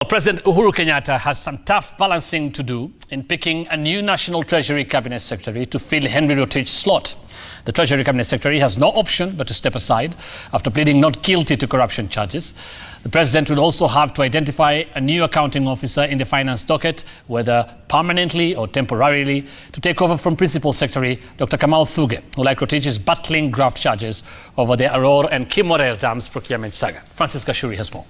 President Uhuru Kenyatta has some tough balancing to do in picking a new National Treasury Cabinet Secretary to fill Henry Rotich's slot. The Treasury Cabinet Secretary has no option but to step aside after pleading not guilty to corruption charges. The President will also have to identify a new accounting officer in the finance docket, whether permanently or temporarily, to take over from Principal Secretary Dr. Kamau Thugge, who, like Rotich, is battling graft charges over the Arror and Kimwarer dams procurement saga. Francis Gashuri has more.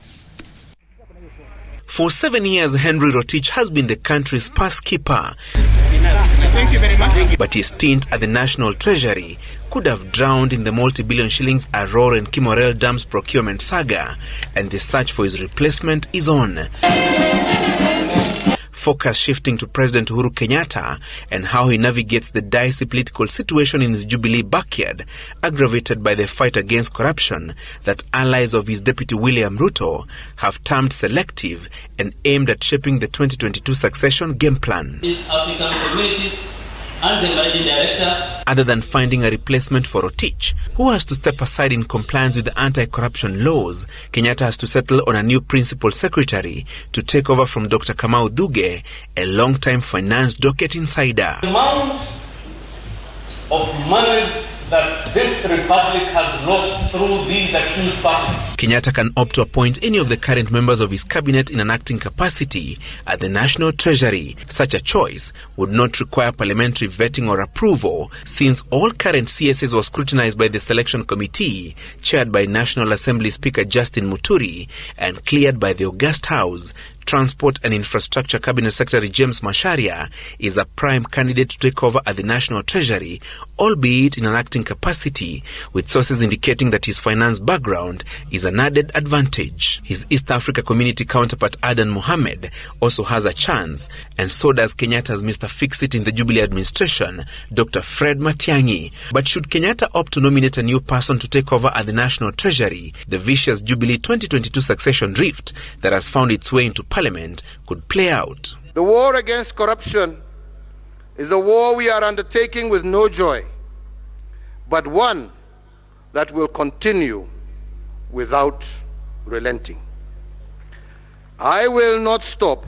For 7 years, Henry Rotich has been the country's purse keeper. Thank you very much. But his stint at the National Treasury could have drowned in the multi-billion shillings Arror and Kimwarer dams procurement saga, and the search for his replacement is on. Focus shifting to President Uhuru Kenyatta and how he navigates the dicey political situation in his Jubilee backyard, aggravated by the fight against corruption that allies of his deputy William Ruto have termed selective and aimed at shaping the 2022 succession game plan. East African Community and the managing director. Other than finding a replacement for Rotich, who has to step aside in compliance with the anti-corruption laws, Kenyatta has to settle on a new principal secretary to take over from Dr. Kamau Thugge, a long-time finance docket insider. The amounts of monies that this republic has lost through these accused persons. Kenyatta can opt to appoint any of the current members of his cabinet in an acting capacity at the National Treasury. Such a choice would not require parliamentary vetting or approval, since all current CSAs were scrutinized by the selection committee, chaired by National Assembly Speaker Justin Muturi and cleared by the August House. Transport and Infrastructure Cabinet Secretary James Macharia is a prime candidate to take over at the National Treasury, albeit in an acting capacity, with sources indicating that his finance background is an added advantage. His East Africa Community counterpart Adan Mohammed also has a chance, and so does Kenyatta's Mr. Fix-It in the Jubilee administration, Dr. Fred Matiang'i. But should Kenyatta opt to nominate a new person to take over at the National Treasury, the vicious Jubilee 2022 succession rift that has found its way into Parliament could play out. The war against corruption is a war we are undertaking with no joy, but one that will continue without relenting. I will not stop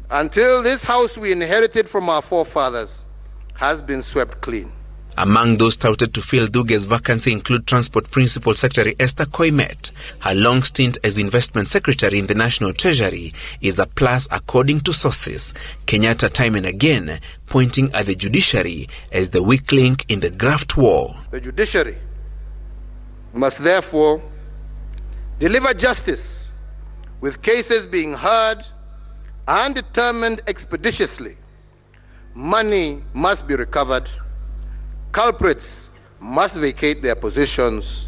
until this house we inherited from our forefathers has been swept clean. Among those touted to fill Thugge's vacancy include Transport Principal Secretary Esther Koimet. Her long stint as Investment Secretary in the National Treasury is a plus according to sources. Kenyatta time and again pointing at the judiciary as the weak link in the graft war. The judiciary must therefore deliver justice, with cases being heard and determined expeditiously. Money must be recovered. Culprits must vacate their positions,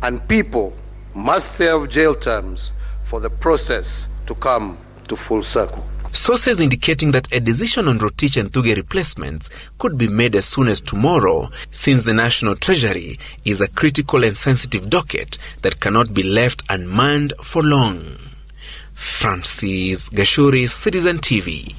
and people must serve jail terms for the process to come to full circle. Sources indicating that a decision on Rotich and Thugge replacements could be made as soon as tomorrow, since the National Treasury is a critical and sensitive docket that cannot be left unmanned for long. Francis Gashuri, Citizen TV.